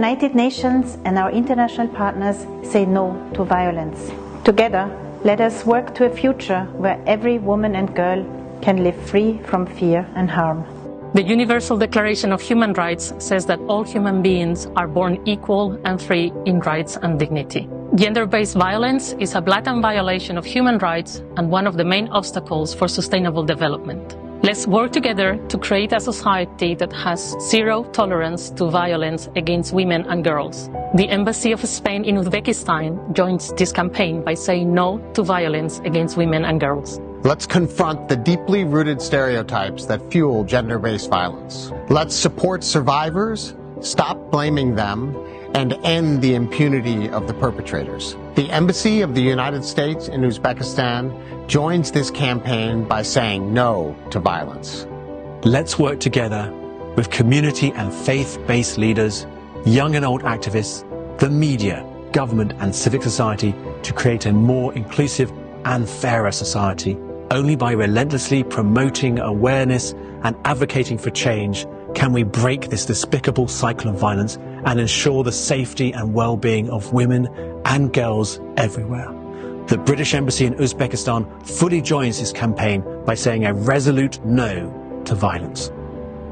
United Nations and our international partners say no to violence. Together, let us work to a future where every woman and girl can live free from fear and harm. The Universal Declaration of Human Rights says that all human beings are born equal and free in rights and dignity. Gender-based violence is a blatant violation of human rights and one of the main obstacles for sustainable development. Let's work together to create a society that has zero tolerance to violence against women and girls. The Embassy of Spain in Uzbekistan joins this campaign by saying no to violence against women and girls. Let's confront the deeply rooted stereotypes that fuel gender-based violence. Let's support survivors, stop blaming them, and end the impunity of the perpetrators. The Embassy of the United States in Uzbekistan joins this campaign by saying no to violence. Let's work together with community and faith-based leaders, young and old activists, the media, government and civic society to create a more inclusive and fairer society. Only by relentlessly promoting awareness and advocating for change can we break this despicable cycle of violence and ensure the safety and well-being of women and girls everywhere. The British Embassy in Uzbekistan fully joins this campaign by saying a resolute no to violence.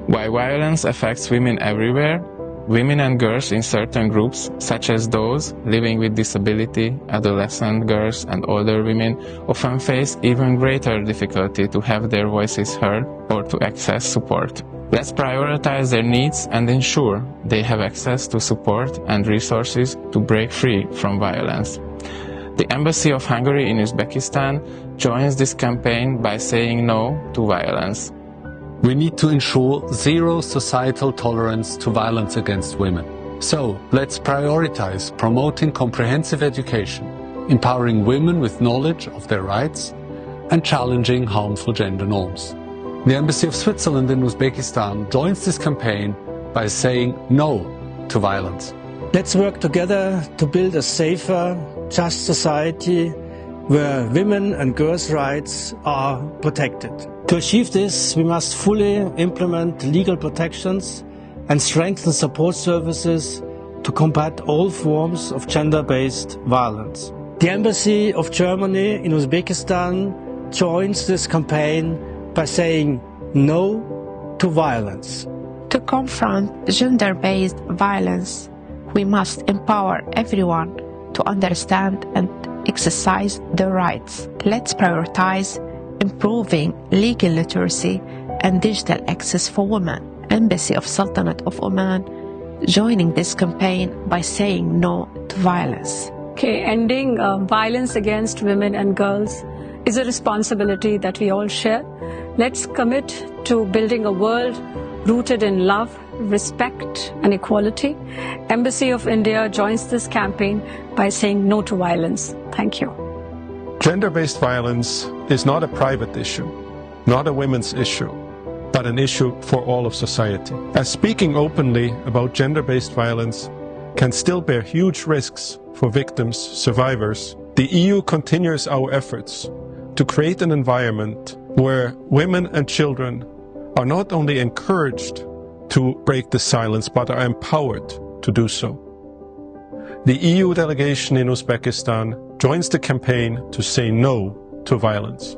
While violence affects women everywhere, women and girls in certain groups, such as those living with disability, adolescent girls and older women, often face even greater difficulty to have their voices heard or to access support. Let's prioritize their needs and ensure they have access to support and resources to break free from violence. The Embassy of Hungary in Uzbekistan joins this campaign by saying no to violence. We need to ensure zero societal tolerance to violence against women. So, let's prioritize promoting comprehensive education, empowering women with knowledge of their rights, and challenging harmful gender norms. The Embassy of Switzerland in Uzbekistan joins this campaign by saying no to violence. Let's work together to build a safer, just society where women and girls' rights are protected. To achieve this, we must fully implement legal protections and strengthen support services to combat all forms of gender-based violence. The Embassy of Germany in Uzbekistan joins this campaign by saying no to violence. To confront gender-based violence, we must empower everyone to understand and exercise their rights. Let's prioritize improving legal literacy and digital access for women. Embassy of Sultanate of Oman joining this campaign by saying no to violence. Ending violence against women and girls is a responsibility that we all share. Let's commit to building a world rooted in love, respect and equality. Embassy of India joins this campaign by saying no to violence. Thank you. Gender-based violence is not a private issue, not a women's issue, but an issue for all of society. As speaking openly about gender-based violence can still bear huge risks for victims, survivors, the EU continues our efforts to create an environment where women and children are not only encouraged to break the silence, but are empowered to do so. The EU delegation in Uzbekistan joins the campaign to say no to violence.